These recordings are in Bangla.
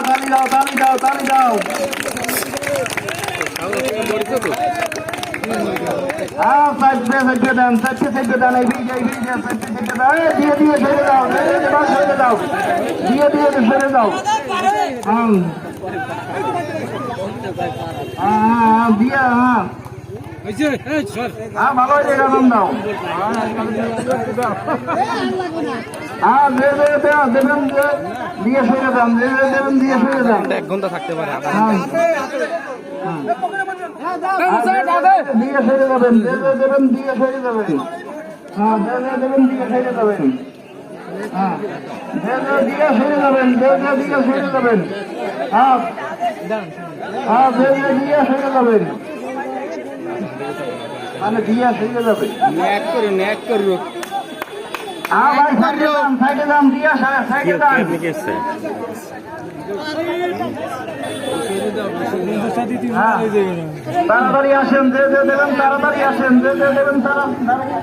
তালি দাও, তালি দাও, তালি দাও। দিয়ে ছেড়ে দাও, ছেড়ে দাও, দিয়ে ছেড়ে দাও। দিয়া ভালো দেখান দাও। দেবেন দিয়ে সরে যান, দেবেন দিয়ে সরে যান। 1 ঘন্টা থাকতে পারে। দিয়ে সরে যাবেন, দেবেন দিয়ে সরে যাবেন। হ্যাঁ দেবেন দিয়ে সরে যাবেন। হ্যাঁ দিয়ে সরে যাবেন, দিয়ে সরে যাবেন। হ্যাঁ দিয়ে সরে যাবেন, মানে দিয়ে সরে যাবে। ন্যাক করু ভাই সাইডে দাম দিয়ে সাইডে দাম। তাড়াতাড়ি আসেন, দেবেন তাড়াতাড়ি আসেন, দেবেন তাড়াতাড়ি।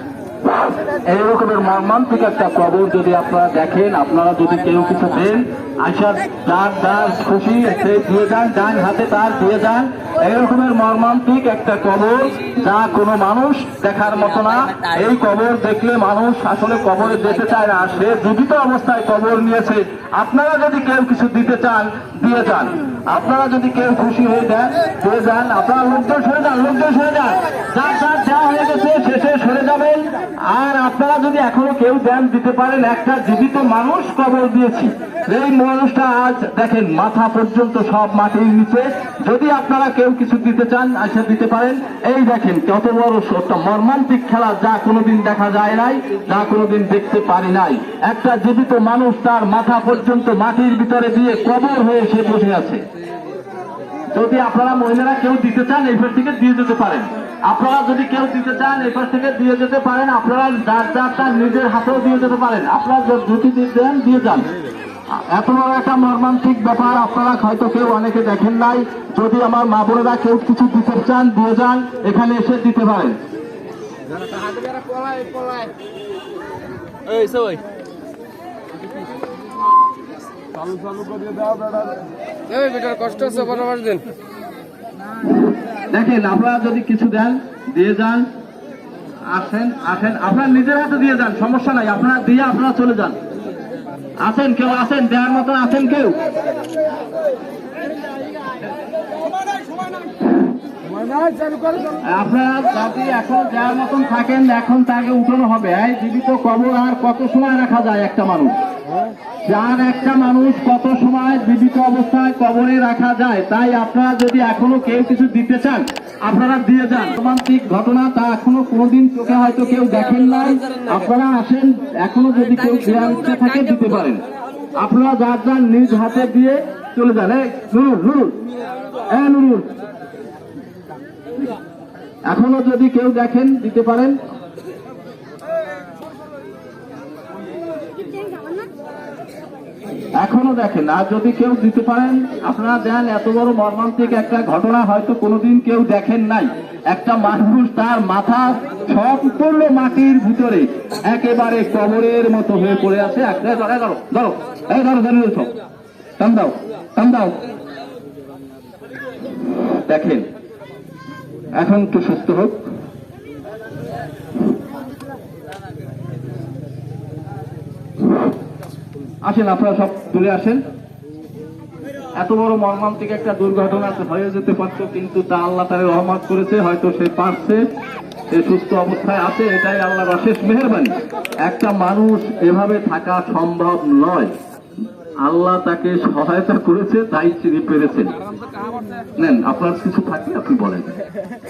এই রকমের মর্মান্তিক একটা কবর যদি আপনারা দেখেন, আপনারা যদি কেউ কিছু দেন, আসার যার খুশি সে দিয়ে যান, ডান হাতে তার দিয়ে যান। এই রকমের মর্মান্তিক একটা কবর যা কোনো মানুষ দেখার মতো না। এই কবর দেখলে মানুষ আসলে কবরে যেতে চায় না, সে জীবিত অবস্থায় কবর নিয়েছে। আপনারা যদি কেউ কিছু দিতে চান দিয়ে যান, আপনারা যদি কেউ খুশি হয়ে দেন দিয়ে যান। আপনারা লোকজন সরে যান, লোকজন সরে যান, যার যা হয়ে গেছে শেষে সরে যাবেন। আর আপনারা যদি এখনো কেউ দেন দিতে পারেন, একটা জীবিত মানুষ কবর দিয়েছি। এই মানুষটা আজ দেখেন মাথা পর্যন্ত সব মাটির নিচে। যদি আপনারা কেউ কিছু দিতে চান আসে দিতে পারেন। এই দেখেন কত বড় একটা মর্মান্তিক খেলা, যা কোনোদিন দেখা যায় নাই, যা কোনোদিন দেখতে পারি নাই। একটা জীবিত মানুষ তার মাথা পর্যন্ত মাটির ভিতরে দিয়ে কবর হয়ে সে বসে আছে। যদি আপনারা মহিলারা কেউ দিতে চান এরপর থেকে দিয়ে যেতে পারেন। আপনারা যদি কেউ দিতে চান এরপর থেকে দিয়ে যেতে পারেন। আপনারা যার তার নিজের হাতেও দিয়ে যেতে পারেন। আপনারা যদি দেন দিয়ে যান। এত বড় একটা মর্মান্তিক ব্যাপার আপনারা হয়তো কেউ অনেকে দেখেন নাই। যদি আমার মা বোনেরা কেউ কিছু দিতে চান দিয়ে যান, এখানে এসে দিতে পারেন। কষ্ট আছে বরাবর দিন। দেখেন আপনারা যদি কিছু দেন দিয়ে যান। আসেন আসেন, আপনারা নিজের হাতে দিয়ে যান, সমস্যা নাই। আপনারা দিয়ে আপনারা চলে যান। আসেন কেউ, আসেন দেওয়ার মতন আসেন কেউ। আপনারা যদি এখন দেওয়ার মতন থাকেন, এখন তাকে উঠানো হবে। এই জীবিত কবর আর কত সময় রাখা যায় একটা মানুষ? যার একটা মানুষ কত সময় জীবিত অবস্থায় কবরে রাখা যায়? তাই আপনারা যদি এখনো কেউ কিছু দিতে চান আপনারা দিয়ে যান। রোমান্টিক ঘটনা তা এখনো কোনোদিন চোখে হয়তো কেউ দেখেন নাই। আপনারা আসেন, এখনো যদি কেউ দেওয়ার ইচ্ছা থাকে দিতে পারেন। আপনারা যার নিজ হাতে দিয়ে চলে যান। নুরুল এখনো যদি কেউ দেখেন দিতে পারেন। এখনো দেখেন, আর যদি কেউ দিতে পারেন আপনারা দেন। এত বড় মর্মান্তিক একটা ঘটনা হয়তো কোনোদিন কেউ দেখেন নাই। একটা মানুষ তার মাথা সম্পূর্ণ মাটির ভিতরে একেবারে কবরের মতো হয়ে পড়ে আছে। দেখেন এখন একটু সুস্থ হোক। আসেন আপনারা সব দূরে আসেন। এত বড় মর্মান্তিক একটা দুর্ঘটনা হয়ে যেতে পারতো, কিন্তু তা আল্লাহ তার রহমত করেছে। হয়তো সে পারছে, সে সুস্থ অবস্থায় আছে। এটাই আল্লাহর অশেষ মেহেরবানি। একটা মানুষ এভাবে থাকা সম্ভব নয়। আল্লাহ তাকে সহায়তা করেছে, তাই তিনি পেরেছেন। নেন আপনার কিছু থাকলে আপনি বলেন।